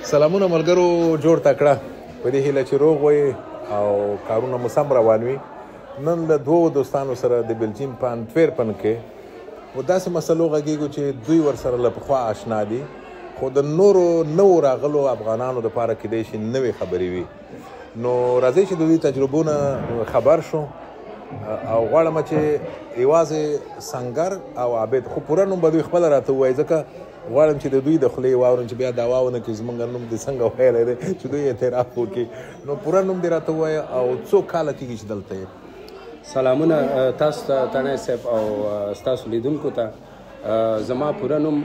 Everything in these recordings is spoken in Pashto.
سلامونه ملګرو، جوړ تکړه په دې هیله چې روغ وئ او کارونه مو سم روان وي. نن له دوو دوستانو سره د بلجیم په انټویرپن کې و داسې مسلو غږیږو چې دوی ورسره له پخوا آشنا دي، خو د نورو نوو راغلو افغانانو دپاره کیدای شي نوې خبرې وي. نو راځئ چې د دوی تجربونه خبر شو او غواړم چې یوازې سنګر او عابد، خو پوره نوم به دوی خپله راته ووایي، ځکه غواړم چې د دوی د خولې واورم چې بیا دعوا ونه کړي زموږ نوم دې څنګه ویلی دی، چې دوی اعتراف وکړي. نو پوره نوم دې راته ووایه او څو کاله کېږي چې دلته یې؟ سلامونه تاسو ته تنی صاحب او ستاسو لیدونکو ته. زما پوره نوم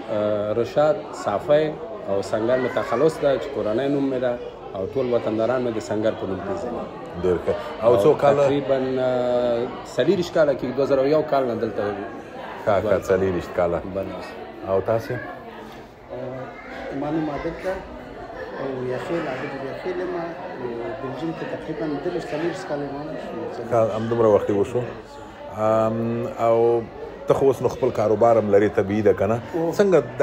رشاد صافی او سنګر مې تخلص ده چې کورنی نوم مې ده او ټول وطنداران مې د سنګر په نوم پېژني. ډېر ښه. او څو کاله؟ تقریبا 40 کاله کېږي، 2001 کال نه دلته ښه 40 کاله. او تاسې؟ ما نوم عابد ده او یخیل عابد یخیل یم، بلجیم کې تقریبا 40 کاله یم. همدومره وختي وشو. او ته خو اوس نو خپل کاروبار هم لرې، طبیعي ده که نه؟ څنګه د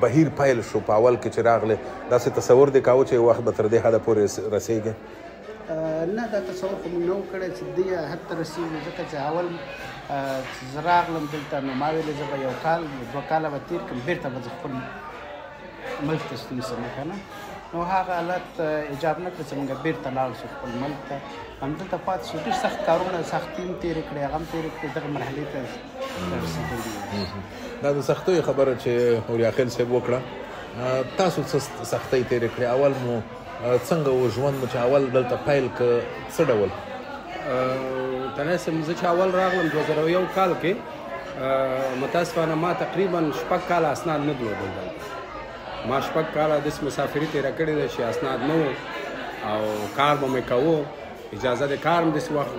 بهیر پیل شو په اول کې چې راغلې؟ داسې تصور دې کاوه چې وخت به تر دې حده پورې رسېږي؟ نه، دا تصور خو موږ نه و کړی چې دې حد ته رسېږو، ځکه چې اول زه راغلم دلته نو ما ویلې زه به 1 کال 2 کاله به تېر کړم، بېرته به زه خپل ملک ته ستون شم که نه. نو هغه حالت ایجاب نه کړه چې موږ بېرته لاړ شو خپل ملک ته، همدلته پاتې شو. ډېر سخت کارونه سختي هم تېرې کړې، هغه هم تېرې کړې، دغه مرحلې ته رسېدلي. دا د سختیو خبره چې هوریاخیل صاحب وکړه، تاسو څه سختۍ تېرې کړې؟ اول مو څنګه و ژوند مو چې اول دلته پیل که څه ډول؟ تنی صاحب زه چې اول راغلم 2001 کال کې، متاسفانه ما تقریبا 6 کاله اسناد نه درلودل دلته. ما 6 کاله داسې مسافري تېره کړې ده چې اسناد نه وو او کار به مې کوو، اجازه د کار هم داسې وخت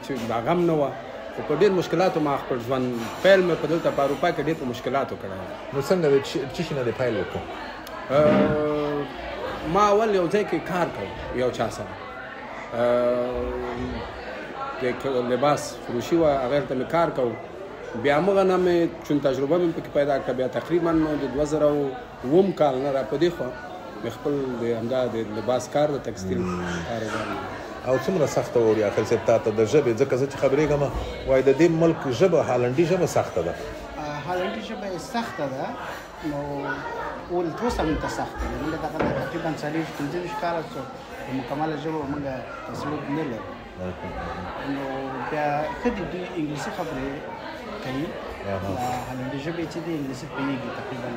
چې د هغه هم نه وه، خو په ډېر مشکلاتو ما خپل ژوند پیل مې په دلته په اروپا کې ډېر په مشکلاتو کړی. نو څنګه د څه شي نه دې پیل وکړو؟ ما اول یو ځای کې کار کوم یو چا سره، د لباس فروشي وه، هغې ته مې کار کوم. بیا همغه نه مې چون تجربه مې پکې پیدا کړه، بیا تقریبا نو د 2009 کال نه را په دې خوا مې خپل د همدا د لباس کار د تکستیل کاروبار. او څومره سخته وه هوریاخیل صاحب تا ته د ژبې؟ ځکه زه چې خبرېږم وایي د دې ملک ژبه هالنډي ژبه سخته ده. هالنډي ژبه یې سخته ده، نو اوس هم ته سخته ده. موږ دغه تقریبا 40-45 کاله شو په مکمله ژبه موږ تسلط نه لرو. نو بیا ښه دي دوی انګلیسي خبرې کوي، هالنډي ژبې چې دي انګلیسي پوهېږي، تقریبا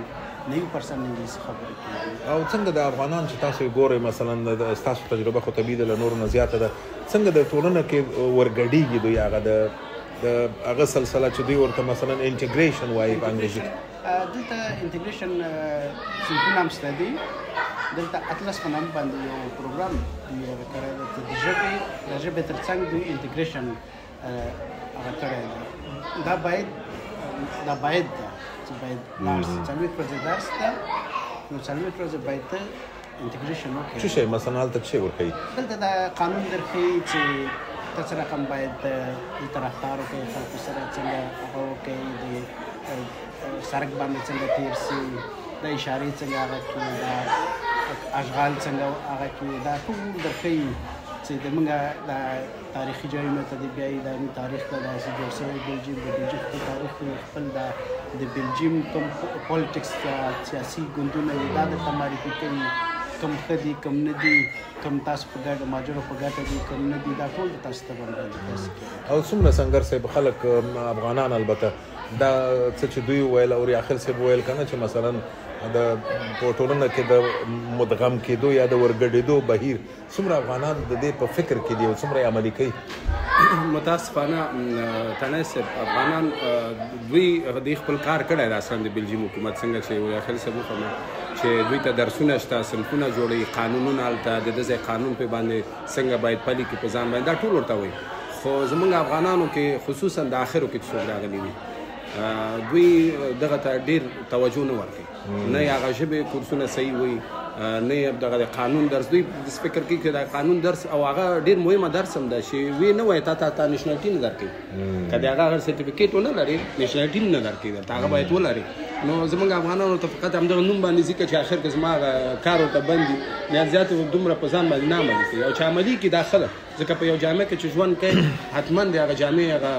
90% انګلیسي خبرې کوي. او څنګه د افغانان چې تاسو یې ګورئ، مثلا ستاسو تجربه خو طبیعي ده له نورو نه زیاته ده، څنګه د ټولنه کې ورګډېږي دوی هغه د هغه سلسله چې دوی ورته مثلا انټیګریشن وایي په انګریزي کې؟ دلته انټیګریشن صنفونه هم شته دي. دلته اطلس په نام باندې یو پروګرام دوی هغه کړی دی چې د ژبې تر څنګ دوی انټیګریشن هغه کړی دی. دا باید ده چې باید لاړ شي. 40 ورځې درس ده، نو 40 ورځې باید ته انټیګریشن وکړې. څه شی مثلا هلته څه شی ورښیي؟ دلته دا قانون درښیي چې ته څه رقم باید دلته رفتار وکړې، خلکو سره څنګه هغه وکړې، د سړک باندې څنګه تېر شي، د اشارې څنګه هغه کړي، دا اشغال څنګه هغه کړي، دا ټول درښیي چې زموږ د تاریخي ځایونو ته دې بیایي، د تاریخ ته داسې جوړ شوی بلجیم، د بلجیم خپل تاریخ دی، خپل د بلجیم کوم پولیټکس سیاسي ګوندونه دي دا درته معرفي کوي، کوم ښه دي کوم نه دي، کوم تاسو په ګډه ماجرو په ګټه دي کوم نه دي، دا ټول تاسو ته باندې تاسو کوي. او څومره سنګر صاحب خلک افغانان البته دا څه چې دوی ویل او هوریاخیل صاحب ویل که نه چې مثلا د په ټولنه کې د مدغم کېدو یا د ورګډېدو بهیر، څومره افغانان د دې په فکر کې دي او څومره یې عملي کوي؟ متاسفانه تنی صاحب افغانان دوی دوی خپل کار کړی دی اصلا د بلجیم حکومت څنګه چې هوریاخیل صاحب وفرمایل چې دوی ته درسونه شته، صنفونه جوړوي، قانونونه هلته د دې ځای قانون پې باندې څنګه باید پلي کړي په ځان باندې، دا ټول ورته وایي. خو زموږ افغانانو کې خصوصا د آخرو کې چې څوک راغلي وي دوی دغه ته ډېر توجه نه ورکوي، نه یې هغه ژبې کورسونه صحیح وایي، نه یې دغه د قانون درس. دوی داسې فکر کوي چې د قانون درس او هغه ډېر مهمه درس هم ده چې وی نه وایي تا نېشنالټي نه درکوي، که د هغه سرټیفیکیټ ونه لرې نېشنالټي نه درکوي، درته هغه باید ولرې. نو زمونږ افغانانو ته فقط همدغه نوم باندې ځکه چې آخر کې زما کار ورته بند دي نهایت زیات دومره په ځان باندې نه عملي کوي او چې عملي کړي دا ښه ده ځکه په یو جامع کې چې ژوند کوي حتما د هغه جامع هغه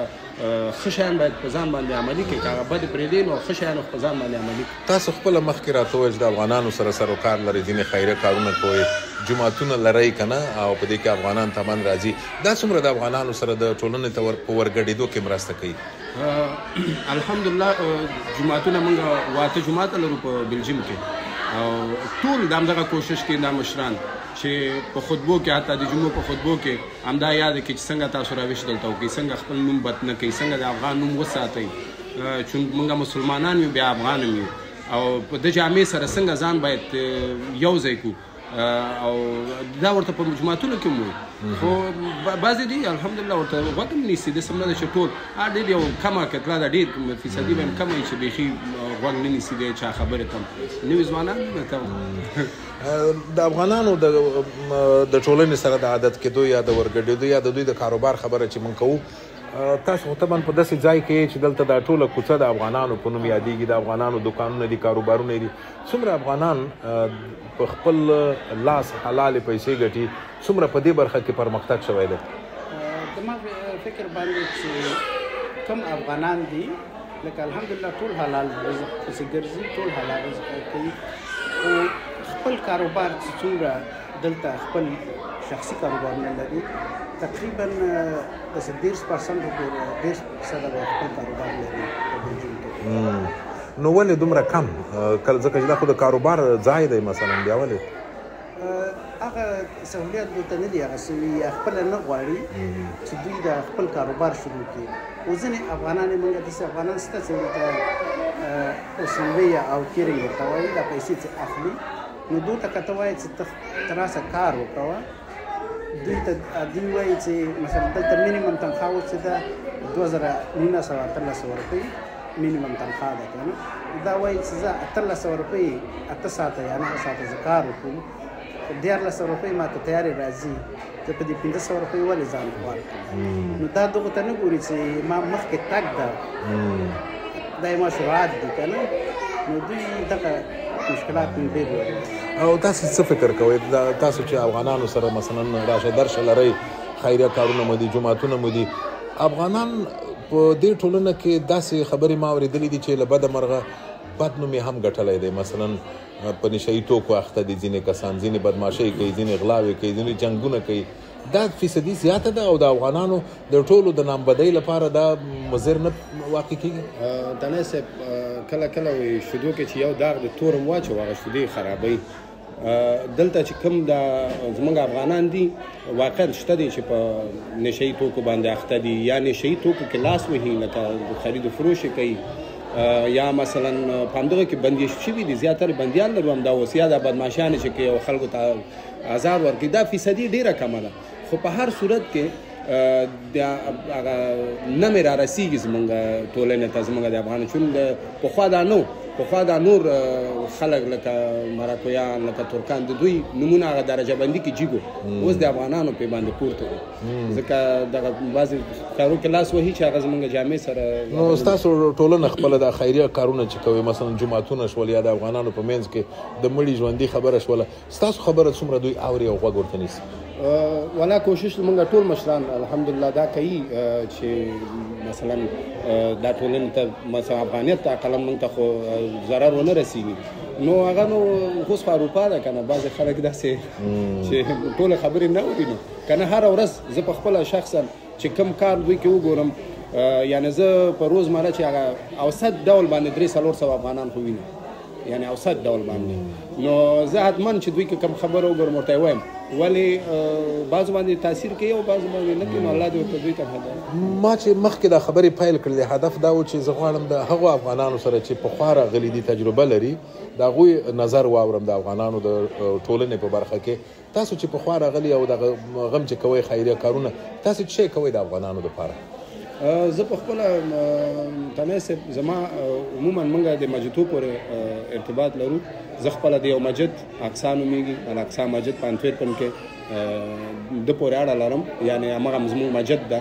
ښه شیان باید په ځان باندې عملي کړي که هغه بد پرېږدي نو ښه شیان په ځان باندې عملي کړي. تاسو خپله مخکې راته وویل چې د افغانانو سره سروکار لرئ ځینې خیریه کارونه کوئ جوماتونه لرئ که نه او په دې کې افغانان تمن راځي دا څومره د افغانانو سره د ټولنې ته په ورګډېدو کې مرسته کوي؟ الحمدلله جوماتونه موږ 8 جوماته لرو په بلجیم کې او ټول د همدغه کوشش کې دا مشران چې په خطبو کې حتی د جمعو په خطبو کې همدا یاد کړي چې څنګه تاسو راویښ دلته وکړئ څنګه خپل نوم بد نه کوئ څنګه د افغان نوم وساتئ چون موږ مسلمانان یو بیا افغان یو او په د جامع سره څنګه ځان باید یو ځای کړو او دا ورته په جوماتونو کې مو خو بعضې دي الحمدلله ورته غوږ هم نیسي داسې هم نه ده چې ټول ډېر یو کمه کتله ده ډېر فیصدي به هم کمه وي چې بیخي غوږ نه نیسي د چا خبرې ته هم نوي ځوانان د افغانانو د ټولنې سره د عادت کېدو یا د ورګډېدو یا د دوی د کاروبار خبره چې موږ کوو تاسو طبعا په داسې ځای کې چې دلته دا ټوله کوڅه د افغانانو په نوم یادېږي د افغانانو دوکانونه دي کاروبارونه دي څومره افغانان په خپل لاس حلالې پیسې ګټي څومره په دې برخه کې پرمختګ شوی دی؟ زما فکر باندې چې کوم افغانان دي لکه الحمدلله ټول حلال رزق پسې ګرځي ټول حلال رزق کوي خو خپل کاروبار چې څومره دلته خپل شخصي کاروبارونه لري تقریبا د 10% پورې 10% به خپل کاروبار لري په بلجیم کې. نو ولې دومره کم کله ځکه چې دا خو د کاروبار ځای دی مثلا بیا ولې هغه سهولیت دلته نه دي هغه سوي خپله نه غواړي چې دوی د خپل کاروبار شروع کړي او ځینې افغانان یې موږ داسې افغانان شته چې ورته اوسلویه او کیرنګ ورته وایي دا پیسې چې اخلي نو دوی ته که ته وایې چې ته راسه کار وکوه دوی وایي چې مثلا دلته مینیمم تنخواه اوس چې ده 2913 روپۍ مینیمم تنخواه ده که نه دا وایي چې زه 1300 روپۍ 8 ساعته یا 9 ساعته زه کار وکړم 1400 روپۍ ما ته تیارې راځي زه په دې 1500 روپۍ ولې ځان خوار کړم نو دا دغو ته نه ګوري چې ما مخکې تګ ده دا یې مشروعات دي که نه نو دوی دغه مشکلات ډېر لري. او تاسو څه فکر کوئ تاسو چې افغانانو سره مثلا راشه درشه لرئ خیریه کارونه مو دي جوماتونه مو دي افغانان په دې ټولنه کې داسې خبرې ما اورېدلې دي چې له بده مرغه بد نوم یې هم ګټلی دی مثلا په نشهیي توکو اخته دي ځینې کسان ځینې بدماشۍ کوي ځینې غلاوې کوي ځینې جنګونه کوي دا فیصدي زیاته ده او د افغانانو د ټولو د نامبدۍ لپاره دا مضر نه واقع کېږي؟ تنه صاحب کله کله وایي شیدو کې چې یو داغ د تور هم واچو هغه شیدې خرابوي دلته چې کوم د زموږ افغانان دي واقعا شته دي چې په نشهیي توکو باندې اخته دي یا نشهیي توکو کې لاس وهي لکه خرید و فروش کوي یا مثلا په همدغه کې بندي شوي دي زیاتره بندیان لرو همدا اوس یا د بدماشانې چې کوي او خلکو ته آزار ورکوي دا فیصدي ډېره کمه ده خو په هر صورت کې د هغه نمې را رسیږي زموږ ټولنې ته زموږ د افغانانو چون پخوا دا نور خلک لکه مراکویان لکه ترکان د دوی نمونه هغه درجه بندي کې جیګو اوس د افغانانو پې باندې پورته دي ځکه دغه بعضې کارو کې لاس وهي چې هغه زموږ جامع سره نو ستاسو ټولنه خپله د خیریه کارونه چې کوي مثلا جوماتونه شول یا د افغانانو په منځ کې د مړي ژوندي خبره شوله ستاسو خبره څومره دوی اوري او غوږ ورته نیسي؟ ولا کوشش موږ ټول مشران الحمدلله دا کوي چې مثلا دا ټولنې ته مثلا افغانیت ته اقلا موږ ته خو ضرر ونه رسیږي نو هغه نو اوس په اروپا ده که نه بعضې خلک داسې چې ټولې خبرې نه اوري نو که نه هره ورځ زه په خپله شخصا چې کوم کار دوی کې وګورم یعنې زه په روزمره چې هغه اوسط ډول باندې 300-400 افغانان خو وینم یعنې اوسط ډول باندې نو زه حتما چې دوی کې کوم خبره وګورم ورته یې وایم ولې بعضو باندې تاثیر کوي او بعضو باندې نه کوي نو الله دې ورته دوی ته هدایت. ما چې مخکې دا خبرې پیل کړلې هدف دا و چې زه غواړم د هغو افغانانو سره چې پخوا راغلي دي تجربه لري د هغوی نظر واورم د افغانانو د ټولنې په برخه کې تاسو چې پخوا راغلي او دغه غم چې کوئ خیریه کارونه تاسو څه شی کوئ د افغانانو دپاره؟ زه په خپله تنه صاحب زما عموما موږ د مسجدو پورې ارتباط لرو زه خپله د یو مسجد اقصا نومیږي الاقصا مسجد په انټورپن کې د پورې اړه لرم یعنې همغه زموږ مسجد ده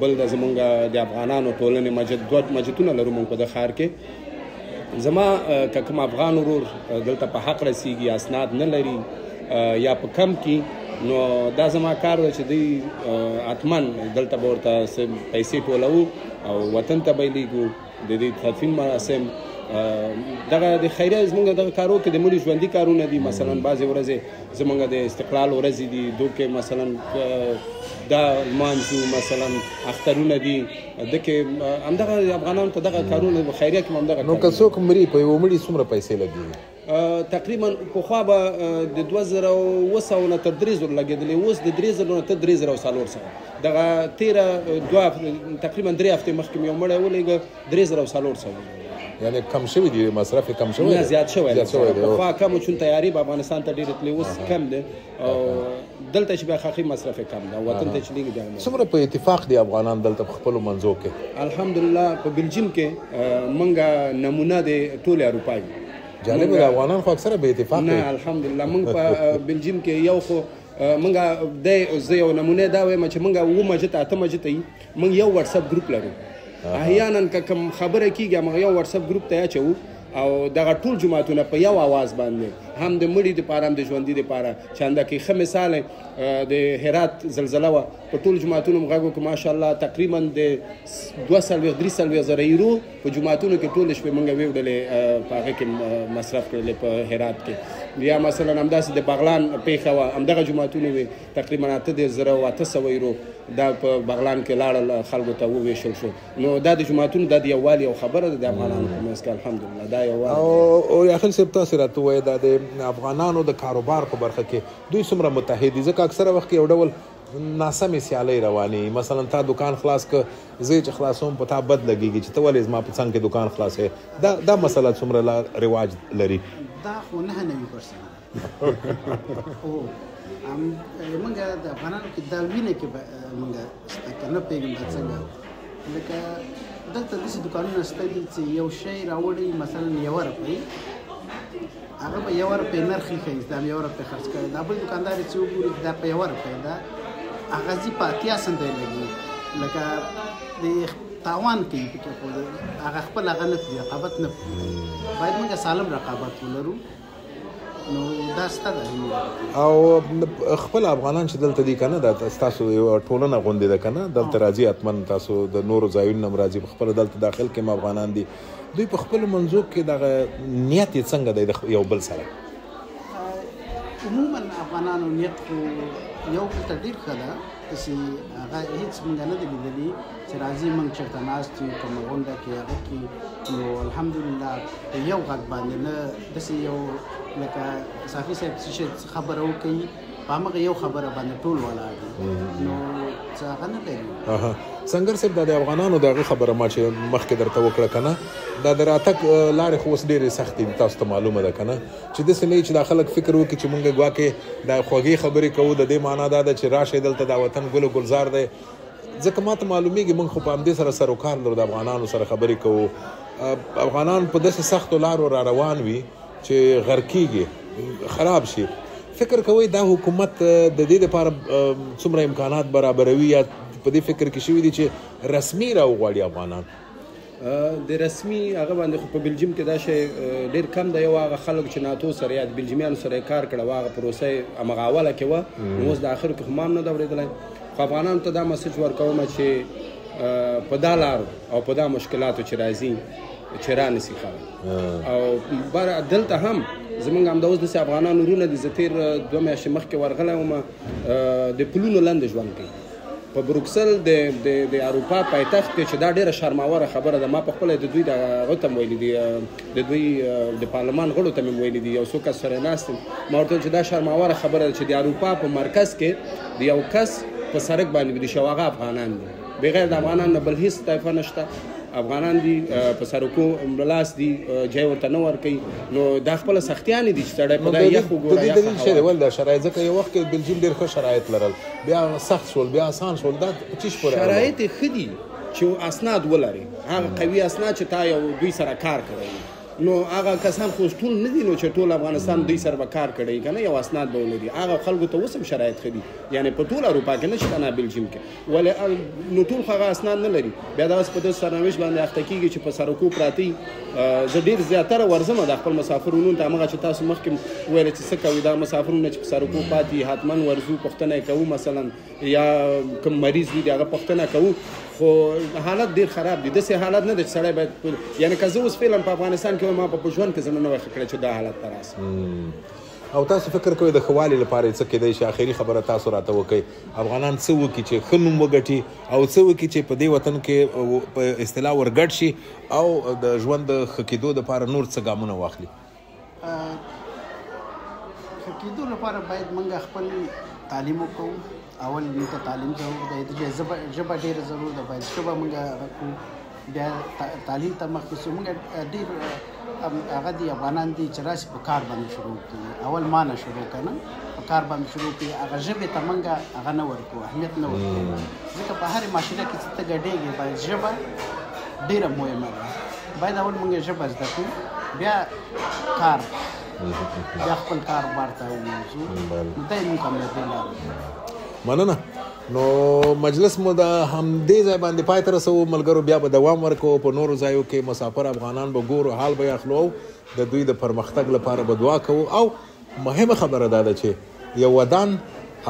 بل د زموږ د افغانانو ټولنې مسجد 2 مسجدونه لرو موږ په د ښار کې زما که کوم افغان ورور دلته په حق رسیږي اسناد نه لري یا په کم کې نو دا زما کار دی چې دوی حتما دلته به ورته پیسې ټولوو او وطن ته به یې لیږو د دې تدفین مراسم دغه د خیریه زموږ دغه کارو کې د مړي ژوندي کارونه دي مثلا بعضې ورځې زموږ د استقلال ورځې دي دو کې مثلا دا لمانځو مثلا اخترونه دي دکې همدغه افغانانو ته دغه کارونه په خیریه کې هم همدغه نو که څوک مري په یوه مړي څومره پیسې لګېږي تقریبا پخوا به د 2700 نه تر 3000 لګېدلې اوس د 3000 نه تر 3400 دغه تقریبا 3 هفتې مخکې مې یو مړی ولېږه 3400 یعنی کم شوي دي مصرف یې کم شوی نه زیات شوی دی پخوا کم چون تیاري به افغانستان ته ډېرې تللې اوس کم دی او دلته چې بیا خاخي مصرف یې کم دی او وطن ته چې لېږي بیا څومره په اتفاق دي افغانان دلته په خپلو منځو کې الحمدلله په بلجیم کې موږ نمونه د ټولې اروپا یو جالب دی افغانان خو اکثره به اتفاق نه الحمدلله موږ په بلجیم کې یو خو موږ زه یو نمونه دا وایم چې موږ 7 مجه ته 8 مجه ته موږ یو واتساپ ګروپ لرو احیانا که کوم خبره کیږي موږ یو واتساپ ګروپ ته اچو او دغه ټول جماعتونه په یو आवाज باندې هم د مړي دپاره هم د ژوندي دپاره چې همدا کې ښه مثال د هرات زلزله وه په ټولو جوماتونو م غږ وکړو ماشاءالله تقریبا د 2-3 زره یورو په جوماتونو کې ټولې شپې موږ ویوړلې په هغه کې مصرف کړلې په هرات کې یا مثلا همداسې د بغلان پیښه وه همدغه جوماتونه وې تقریبا 8,800 یورو دا په بغلان کې لاړل خلکو ته وویشل شو نو دا د جوماتونو دا د یووالي یو خبره ده د افغانانو په منځ کې الحمدلله دا یووالي او یاخیل صاحب تاسې راته ووایه دا د افغانانو د کاروبار په برخه کې دوی څومره متحد دي ځکه اکثره وخت کې یو ډول ناسمې سیالۍ روانې مثلا تا دکان خلاص که زه چې خلاصوم په تا بد لګېږي چې ته ولې زما په څنګ کې دکان خلاصوې دا مسله څومره رواج لري دا خو 99% او موږ د افغانانو کې دا وینه کې موږ که نه پوهېږم دا څنګه لکه دلته داسې دوکانونه شته دي چې یو شی راوړي مثلا 1 روپۍ هغه په 1 روپۍ نرخ ایښی دا 1 روپۍ خرڅ کړی دا بل دوکاندار چې وګوري دا په 1 روپۍ ده هغه ځي په 80 سنټه یې لګي لکه د تاوان کوي پکې خو هغه خپل هغه نه پري رقابت نه پري باید موږ سالم رقابت ولرو نو دا سته ده او خپل افغانان چې دلته دي که نه دا ستاسو یوه ټولنه غوندې ده که نه دلته راځي حتما تاسو د نورو ځایونو نه هم راځي په خپله دلته داخل کې هم افغانان دي دوی په خپلو منځو کې دغه نیت یې څنګه دی د یو بل سره عموما افغانانو نیت خو یو بل ته ډېر ښه ده داسې هغه هېڅ موږ نه دي لیدلي چې راځي موږ چېرته ناست یو کومه غونډه کې هغه کې نو الحمدلله په یو غږ باندې نه داسې یو لکه صافي صاحب چې خبره وکړي په همغه یو خبره باندې ټول ولاړ دي نو څه هغه نه لري سنګر صاحب دا د افغانانو د هغه خبره ما چې مخکې درته وکړه که نه دا د راتګ لارې خو اوس ډېرې سختې دي تاسو ته معلومه ده که نه چې داسې نه چې دا خلک فکر وکړي چې موږ ګواکې دا خوږې خبرې کوو د دې معنا دا ده چې راشئ دلته دا وطن ګل و ګلزار دی ځکه ما ته معلومیږي موږ خو په همدې سره سر و کار لرو د افغانانو سره خبرې کوو افغانان په داسې سختو لارو را روان وي چې غرقېږي خراب شي فکر کوئ دا حکومت د دې دپاره څومره امکانات برابروي یا په دې فکر کې شوي دي چې رسمي راوغواړي افغانان د رسمي هغه باندې خو په بلجیم کې دا شی ډېر کم دی یو هغه خلک چې ناتو سره یا د بلجیمیانو سره یې کار کړی وه هغه پروسه یې همغه اوله کې وه نو اوس د اخر کې خو ما هم نه ده اورېدلی خو افغانانو ته دا مسج ورکومه چې په دا لارو او په دا مشکلاتو چې راځي چې رانیسي خلک او دلته هم زمونږ همدا اوس داسې افغانان ورونه دي زه تېر 2 میاشتې مخکې ورغلی وم د پلونو لاندې ژوند کوي په بروکسل د اروپا پایتخت کې چې دا ډېره شرماوره خبره ده ما په خپله د دوی د هغو ته م ویلي دي د دوی د پارلمان غړو ته مې ویلي دي یو څو کس سره ناست ما ورته چې دا شرماوره خبره ده چې د اروپا په مرکز کې د یو کس په سړک باندې ویلي شوی هغه افغانان دي بغیر د افغانان نه بل هېڅ طایفه نشته افغانان دي په سرکو ملاس دي جای ورته نه ورکوي نو دا خپله سختیانې دي چې سړی په دا یخ وګوره د دې دلیل څه دی ول دا شرایط ځکه یو وخت کې بلجیم ډېر ښه شرایط لرل بیا سخت شول بیا آسان شول دا په چیش پورې شرایط یې ښه دي چې اسناد ولري هغه قوي اسناد چې تا یو دوی سره کار کوي نو هغه کسان خو ټول نه دي نو چې ټول افغانستان دوی سره به کار کړی که نه یو اسناد به ولري هغه خلکو ته اوس هم شرایط ښه دي یعنې په ټول اروپا کې نه شته نه بلجیم کې ولې نو ټول خو هغه اسناد نه لري بیا دغسې په داسې سرنوشت باندې اخته کېږي چې په سړکو پراته زه ډېر زیاتره ورځم د خپل مسافرونو ته همغه چې تاسو مخکې ویل چې څه کوي دا مسافرونه چې په سړکو پاتې حتما ورځو پوښتنه یې کوو مثلا یا کوم مریض وي د هغه پوښتنه کوو خو حالت ډېر خراب دي داسې حالت نه دی چې سړی باید یعنې که زه اوس فعلا په افغانستان کې ما په ژوند کې زه نه وای ښه کړی چې دا حالت ته راسي او تاسو فکر کوئ د ښه والي لپاره څه کیدای شي آخري خبره تاسو راته وکړئ افغانان څه وکړي چې ښه نوم وګټي او څه وکړي چې په دې وطن کې په اصطلاح ورګډ شي او د ژوند د ښه کېدو دپاره نور څه ګامونه واخلي ښه کېدو لپاره باید موږ خپل تعلیم وکړو اول موږ ته تعلیم ضرور دی د ژبه ډېره ضرور ده باید ژبه موږ هغه کړو بیا تعلیم ته مخکې شو موږ ډېر هغه دي افغانان دي چې راشي په کار باندې شروع کړي اول ما نه شروع که نه په کار باندې شروع کړي هغه ژبې ته موږ هغه نه ورکړو اهمیت نه ورکړو ځکه په هرې معاشره کې چې ته ګډېږې باید ژبه ډېره مهمه ده باید اول موږ ژبه زده کړو بیا کار بیا خپل کاروبار ته ووځو نو دا یې موږ کامیابي لرو مننه نو مجلس مو د همدې ځای باندې پای ته رسوو ملګرو بیا به دوام ورکوو په نورو ځایو کې مسافر افغانان به ګورو حال به یې اخلو د دوی د پرمختګ لپاره به دعا کوو او مهمه خبره دا ده چې یو ودان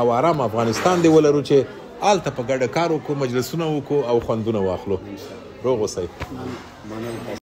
او ارام افغانستان دی ولرو چې هلته په ګډه کار وکړو مجلسونه وکړو او خوندونه واخلو روغ اوسئ